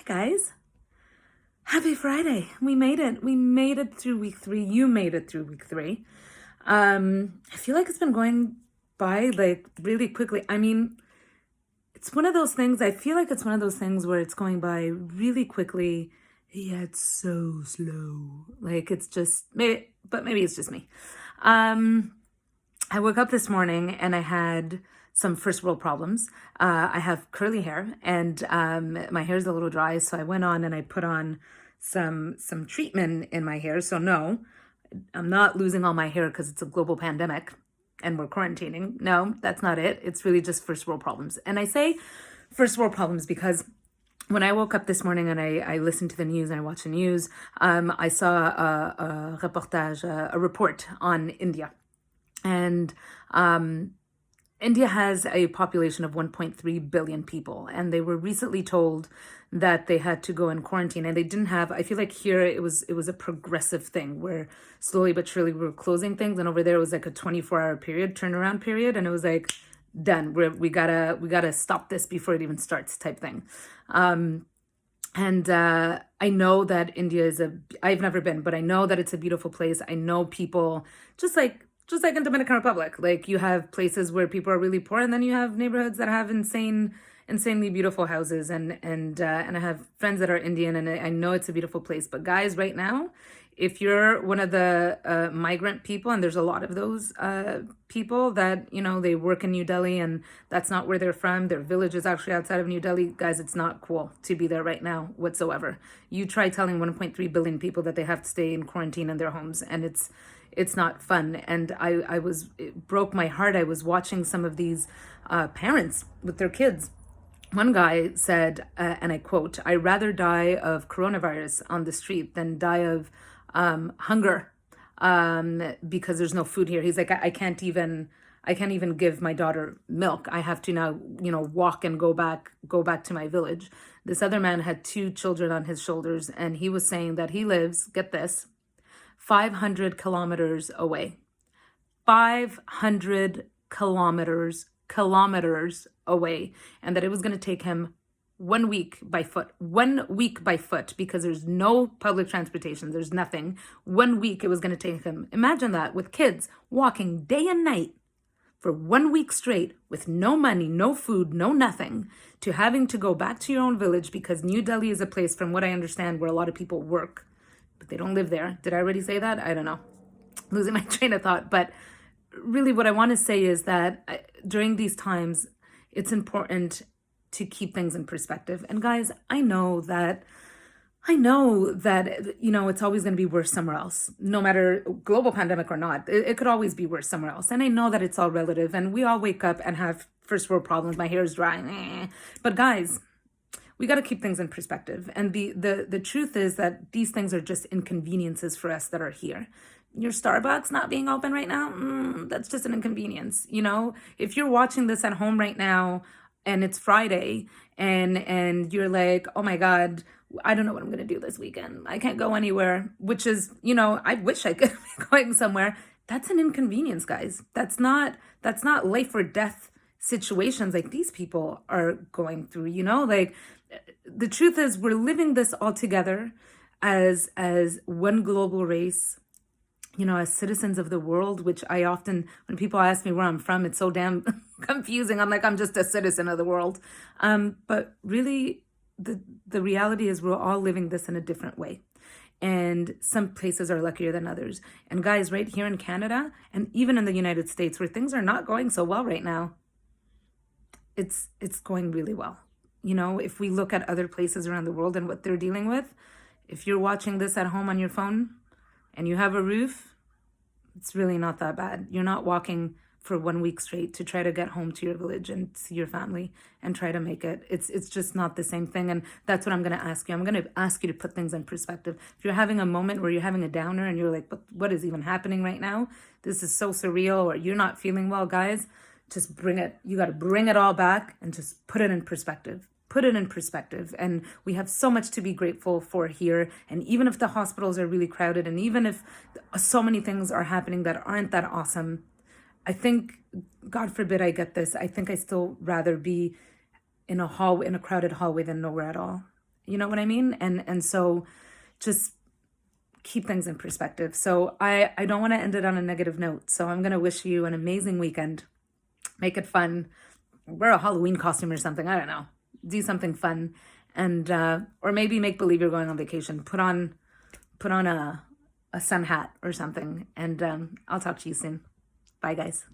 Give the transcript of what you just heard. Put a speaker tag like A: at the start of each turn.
A: guys. Happy Friday. We made it. We made it through week 3. You made it through week 3. I feel like it's been going by like really quickly. I mean, it's one of those things. I feel like it's one of those things where it's going by really quickly, yet so slow. Like it's just maybe, but maybe it's just me. I woke up this morning and I had some first world problems. I have curly hair and my hair is a little dry, so I went on and I put on some treatment in my hair. So no, I'm not losing all my hair because it's a global pandemic and we're quarantining. No, that's not it. It's really just first world problems. And I say first world problems because when I woke up this morning and I listened to the news and I watched the news, I saw a reportage, a report on India. And India has a population of 1.3 billion people, and they were recently told that they had to go in quarantine, and they didn't have. I feel like here it was a progressive thing where slowly but surely we were closing things, and over there it was like a 24-hour period, turnaround period, and it was like done. We gotta stop this before it even starts, type thing. And I know that India is I've never been, but I know that it's a beautiful place. I know people just like in Dominican Republic, like you have places where people are really poor, and then you have neighborhoods that have insanely beautiful houses. And I have friends that are Indian, and I know it's a beautiful place. But guys, right now, if you're one of the migrant people, and there's a lot of those people that, they work in New Delhi and that's not where they're from. Their village is actually outside of New Delhi. Guys, it's not cool to be there right now whatsoever. You try telling 1.3 billion people that they have to stay in quarantine in their homes, and it's not fun. And it broke my heart. I was watching some of these parents with their kids. One guy said, and I quote, "I'd rather die of coronavirus on the street than die of hunger because there's no food here." He's like, I can't even give my daughter milk. I have to now, walk and go back to my village. This other man had 2 children on his shoulders, and he was saying that he lives, get this, 500 kilometers away. 500 kilometers away. And that it was going to take him 1 week by foot. 1 week by foot, because there's no public transportation. There's nothing. 1 week it was going to take him. Imagine that, with kids walking day and night for 1 week straight with no money, no food, no nothing, to having to go back to your own village, because New Delhi is a place, from what I understand, where a lot of people work. But they don't live there. Did I already say that? I don't know. Losing my train of thought. But really what I want to say is that during these times, it's important to keep things in perspective. And guys, I know that, it's always going to be worse somewhere else, no matter global pandemic or not. It could always be worse somewhere else. And I know that it's all relative, and we all wake up and have first world problems. My hair is dry. But guys, we got to keep things in perspective. And the truth is that these things are just inconveniences for us that are here. Your Starbucks not being open right now, that's just an inconvenience. If you're watching this at home right now and it's Friday and you're like, oh my God, I don't know what I'm going to do this weekend. I can't go anywhere, which is, I wish I could be going somewhere. That's an inconvenience, guys. That's not life or death situations like these people are going through. Like, the truth is, we're living this all together as one global race, as citizens of the world, which I often, when people ask me where I'm from, it's so damn confusing. I'm like, I'm just a citizen of the world. But really, the reality is we're all living this in a different way. And some places are luckier than others. And guys, right here in Canada, and even in the United States, where things are not going so well right now, it's going really well. If we look at other places around the world and what they're dealing with, if you're watching this at home on your phone and you have a roof, it's really not that bad. You're not walking for 1 week straight to try to get home to your village and see your family and try to make it. It's just not the same thing. And that's what I'm going to ask you. I'm going to ask you to put things in perspective. If you're having a moment where you're having a downer and you're like, but what is even happening right now? This is so surreal, or you're not feeling well, guys, just bring it. You got to bring it all back and just put it in perspective. Put it in perspective. And we have so much to be grateful for here. And even if the hospitals are really crowded, and even if so many things are happening that aren't that awesome, I think, God forbid I get this, I think I still rather be in a crowded hallway than nowhere at all. You know what I mean? And so just keep things in perspective. So I don't want to end it on a negative note. So I'm going to wish you an amazing weekend. Make it fun. Wear a Halloween costume or something. I don't know. Do something fun. And or maybe make believe you're going on vacation. Put on a sun hat or something. And I'll talk to you soon. Bye, guys.